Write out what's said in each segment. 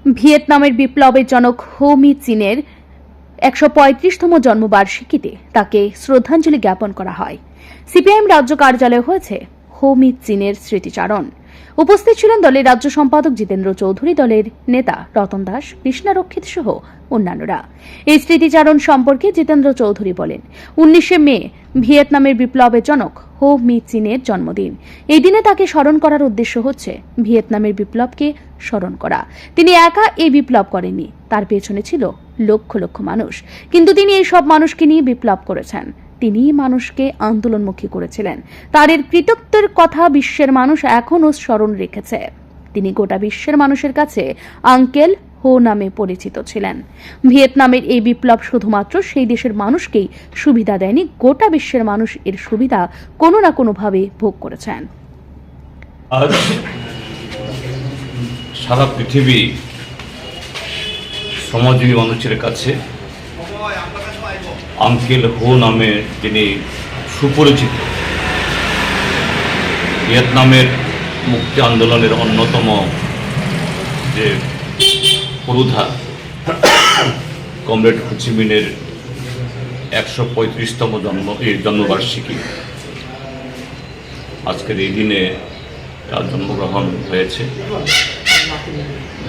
ভিয়েতনামের বিপ্লবের জনক হো মি চিনের ১৩৫তম জন্মবার্ষিকীতে তাকে শ্রদ্ধাঞ্জলি জ্ঞাপন করা হয়। সিপিআইএম রাজ্য কার্যালয়ে হয়েছে হো মি চিনের স্মৃতিচারণ। উপস্থিত ছিলেন দলের রাজ্য সম্পাদক জিতেন্দ্র চৌধুরী, দলের নেতা রতন দাস, কৃষ্ণা রক্ষিত সহ অন্যান্যরা। এই স্মৃতিচারণ সম্পর্কে জিতেন্দ্র চৌধুরী বলেন, ১৯শে মে ভিয়েতনামের বিপ্লবের জনক হো মি চিনের জন্মদিন। এই দিনে তাকে স্মরণ করার উদ্দেশ্য হচ্ছে ভিয়েতনামের বিপ্লবকে স্মরণ করা। তিনি একা এই বিপ্লব করেননি, তার পেছনে ছিল লক্ষ লক্ষ মানুষ, কিন্তু তিনি এই সব মানুষকে নিয়ে বিপ্লব করেছেন। তিনি মানুষকে আন্দোলনমুখী করেছিলেন। তার এর কৃতিত্বের কথা বিশ্বের মানুষ এখনও স্মরণ রেখেছে। তিনি গোটা বিশ্বের মানুষের কাছে আঙ্কেল হো নামে পরিচিত ছিলেন। ভিয়েতনামের এই বিপ্লব শুধুমাত্র সেই দেশের মানুষকেই সুবিধা দেয়নি, গোটা বিশ্বের মানুষ এর সুবিধা কোনো না কোনোভাবে ভোগ করেছেন। আজ সারা পৃথিবী সমাজজীবী মানুষের কাছে আঙ্কেল হো নামে যিনি সুপরিচিত, ভিয়েতনামের মুক্তি আন্দোলনের অন্যতম যে পুরোধা কমরেড হো চি মিনের ১৩৫তম জন্মবার্ষিকী আজকের এই দিনে তার জন্মগ্রহণ হয়েছে।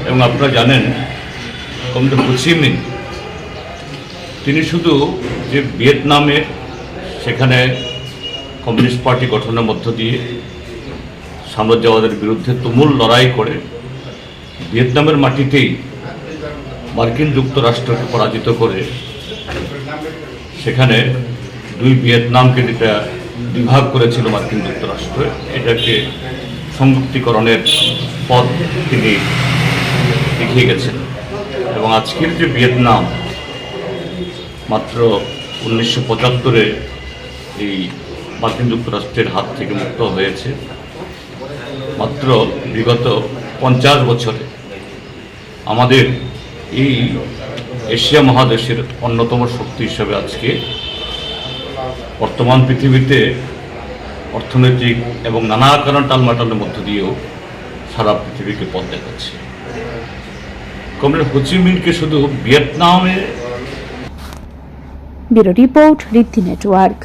এবং আপনারা জানেন, কমরেড হো চি মিন তিনি শুধু যে ভিয়েতনামে সেখানে কমিউনিস্ট পার্টি গঠনের মধ্য দিয়ে সাম্রাজ্যবাদের বিরুদ্ধে তুমুল লড়াই করে ভিয়েতনামের মাটিতেই মার্কিন যুক্তরাষ্ট্রকে পরাজিত করে সেখানে দুই ভিয়েতনামকে যেটা বিভাগ করেছিল মার্কিন যুক্তরাষ্ট্র, এটাকে সংযুক্তিকরণের পথ তিনি দেখিয়ে গেছেন। এবং আজকের যে ভিয়েতনাম মাত্র ১৯৭৫-এ এই মার্কিন যুক্তরাষ্ট্রের হাত থেকে মুক্ত হয়েছে, মাত্র বিগত ৫০ বছরে আমাদের এই এশিয়া মহাদেশের অন্যতম শক্তি হিসেবে আজকে বর্তমান পৃথিবীতে অর্থনৈতিক এবং নানা কারণ টালমাটালের মধ্য দিয়েও সারা পৃথিবীকে পথ দেখাচ্ছে। কমরেড হো চি মিনকে শুধু ভিয়েতনামে। ব্যুরো রিপোর্ট, ঋদ্ধি নেটওয়ার্ক।